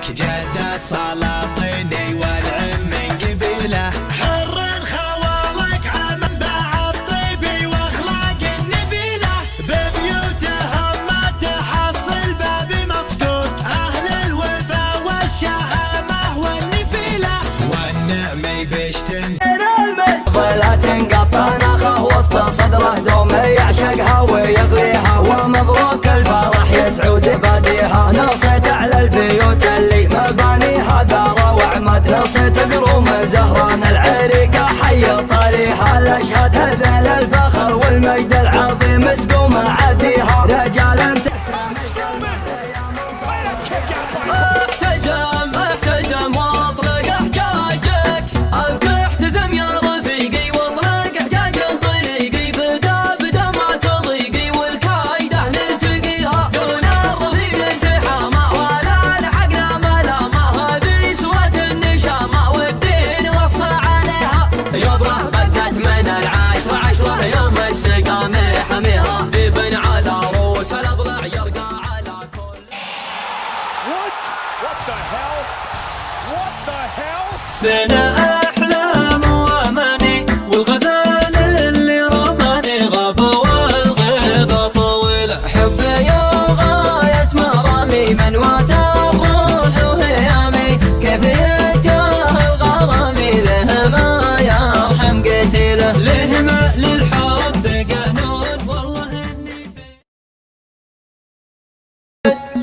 لك جد السلاطيني والعم من قبيله حر خوالك عمن بعد طيبي واخلاق النبيله ببيوتهم ما تحصل باب مسكوت اهل الوفا والشهامه والنفيله والنعم بيش تنزل لا تنقطع نخه وسط صدره دوم يعشقها ويغليها ومبروك الفرح يسعود باديها نصيت على البيوت اللي مبانيها دار وعمد نصيت قروم زهران العريقه حي طريها الاشهد هذل الفخر والمجد العظيم مسقوم عديها رجال احتزم واطلق احجاجك ابكي احتزم يا رفيقي واطلق احجاج طريقي بدا ما تضيقي والكايده نرتقيها دون الرفيق انتحامه ولا لحقنا ملامه هذه سوة النشامه والدين وصى عليها يبره بدت من العشرة عشرة يوم السقامه حميها ببن على روس الاضلاع يرقى على كل What the hell? What the hell? بنا احلام واماني والغزال اللي رماني غاب والغيبه طويله حبي وغاية مرامي من وتروح وهيامي كيف يجاه غرامي له ما يرحم قتيله له ما للحب قانون والله اني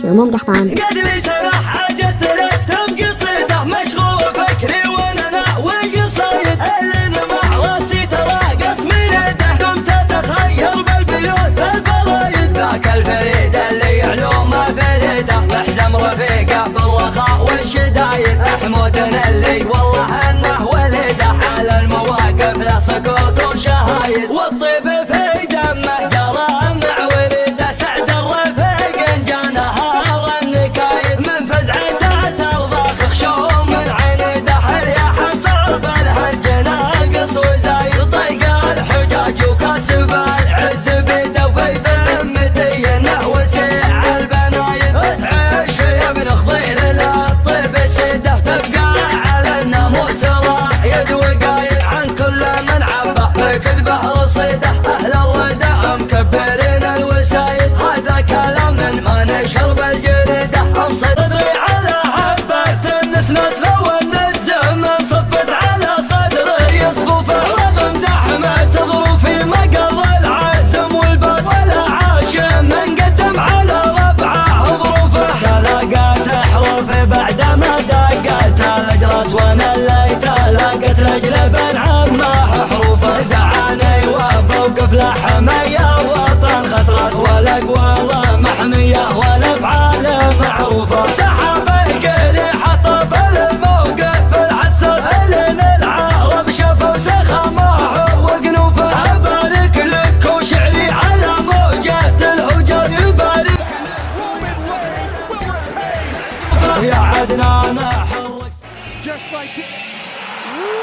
شموم قحطان قد لي سلاح عجزت له تبقى صيده مشغول فكري وانا وقصايد اللي مع راسي ترى قسمي لده قمت اتخير بالبيوت الفرايد ذاك الفريد اللي علومه فريده محزم رفيقه بالرخاء والشدايد احمدنا اللي والله انه ولده على المواقف لا سكوت وشهايد والطيب في دمه جرى مع ولده سعد الرفيق جا نهار النكايد من فزعته ترضى خشوم من عنده هل يحصل بالهرج ناقص وزايد طيق الحجاج وكسب العز بيده وفي ذمتي انه وسيع البنايد تعيش يا ابن خضير لا الطيب سيده تبقى على الناموس رايد وقايد عن كل من عبه بكذبه رصيده اهل الردى مكبرين الوسايد هذا كلام من ما نشر بالجريده امصد صدري على حبه النسنس لو ان الزمن صفت على صدري يصفو في رغم زحمه ظروفي مقر العزم والباس ولا عاش من قدم على ربعه ظروفه تلاقت حروفي بعد ما دقت الاجراس وانا اللي تلاقت رجل بن عمه حروفه دعاني وبوقف لحميه وطن خط راس والاقوال محميه والافعال معروفه سحب الكري حطب الموقف الحساس لين العرب شافوا سخامه وقنوفه ابارك لك وشعري على موجه الهجاز يبارك يا عدنان حرك Just like it.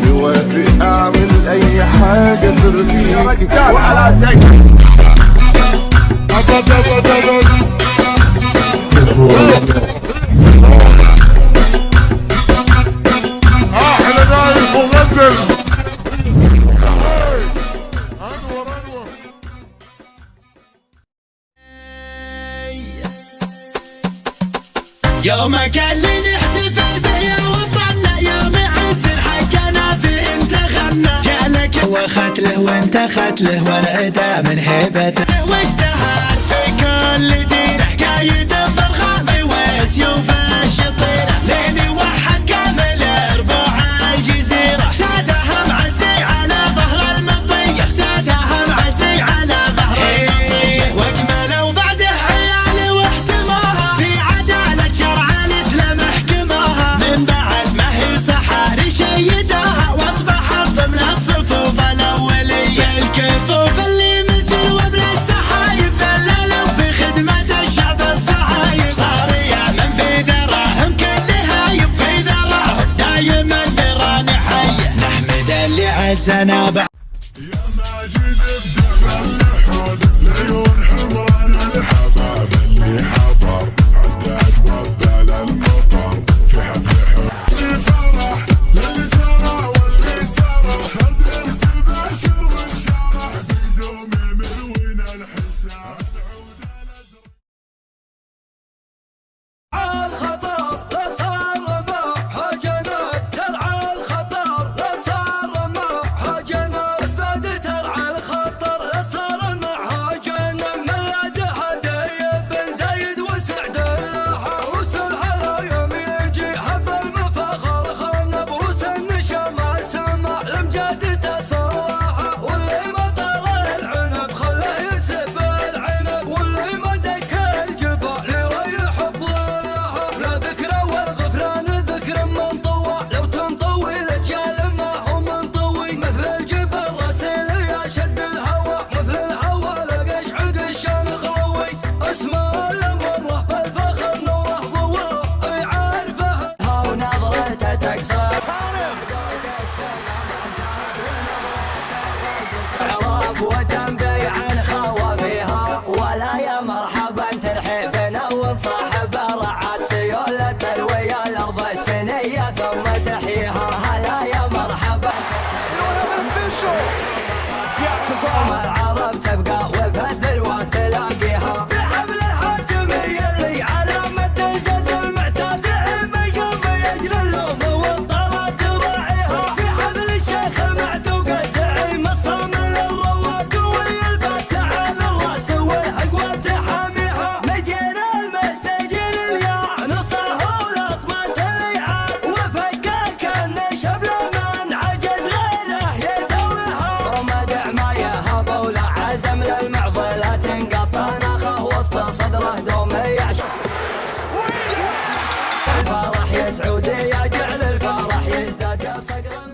يوافق اعمل اي حاجة ترضيك وعلى زكي احلى نايم مغسل انور يومك اللي نحتفل به يا وطننا يوم عز الحكنا في انتخبنا جعلك وختله وانت ختله والعدا من هيبته واشتهر في كل ديره قايد الضرغام وسيوف الشطيره لين وحد كامل ربوع الجزيره سادها معزي على ظهر المطيه سادها معزي على ظهر المطيه واكملوا بعده عيال واحتموها في عداله شرع الاسلام احكموها من بعد ما هي صحاري شيدوها واصبح عزنا بعد يا ماجد ابدأ باللحون لعيون حمران الحباب اللي حضر عداد وبال المطر في حفل حب فرح للي سرى واللي سرى صد اختباشر والشرح بقدومي مروين الحساب الخطر لا صار ما حجنات ترعى الخطر لا صار ما حجنات زاد ترعى الخطر لا صار ما حجنات ملاد هدايا بن زايد وسعد الحروس الحلا يوم يجي حب المفاخر خلنا بروس النشا ما سمع الامجاد تصرح واللي ما طال العنب خله يسب العنب واللي ما دك الجبع لريح الضلع لا ذكرى والغفران ذكر من طوع لو تنطوي الرجال ما هو منطوي مثل الجبل راسل يا شد الهوى مثل الهوى لقش عقشان خلوي اسمه المره بالفخر نوره ضوء عارفه ها ونظرته تكسر عرب وتنبي عن خوافيها ولا يا مرحبا ترحيبنا ونصاحب رعات سيولة الويا الارض السنية ثم تحييها هلا يا مرحبا العرب تبقى وفي الذروة تلاقيها في حبل الحاتمية اللي على مد الجز المعتاد عيب يوم يجل اللوم والطلات راعيها في حبل الشيخ المعتوق الزعيم الصامل الرواق ويلبس على الراس والحق وتحاميها مجين المستجيل الياع نصه ولطمة اليعاب وفكاك النشب من عجز غيره يدويها صمد عمايها بولا عزم للمعضلة تنقطع ناخه وسط صدره دوم يعشق الفرح يا سعودي يجعل الفرح يزداد يا صقر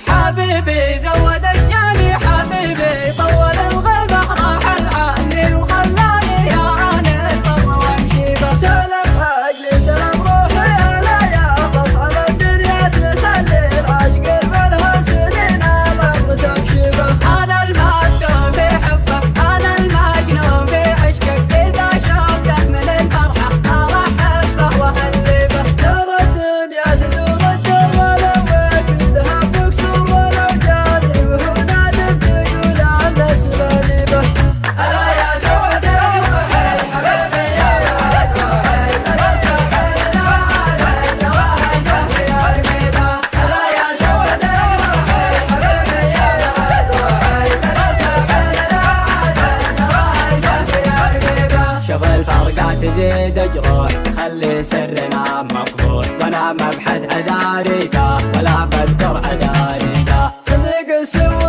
حبيبي زود الجاني حبيبي طول الغبح راح العاني وخلاني يا عاني الفر وامشي بس سلام اجلي سلام روحي انا يا بصعب الدنيا تخلي العشق منها سنين الارض تمشي به انا المهتم بحبك انا المجنون بعشقك اذا شفته من الفرحه راح احبه واهلي به ترى الدنيا تدور الدور لوك ذهب مكسور ولو جاني وهنا تبكي يقول عنه سلاني به الا يا سود روحي حبيبي يا ولد روحي تسبح لنا علينا وهجه يا رقيبه الا يا سود روحي حبيبي يا ولد روحي تسبح لنا علينا وهجه يا رقيبه شوف الفرقة تزيد جروح تخلي سرنا مفضوح وانا مبحث عذاريته ولا بذكر عذاريته صدق السوى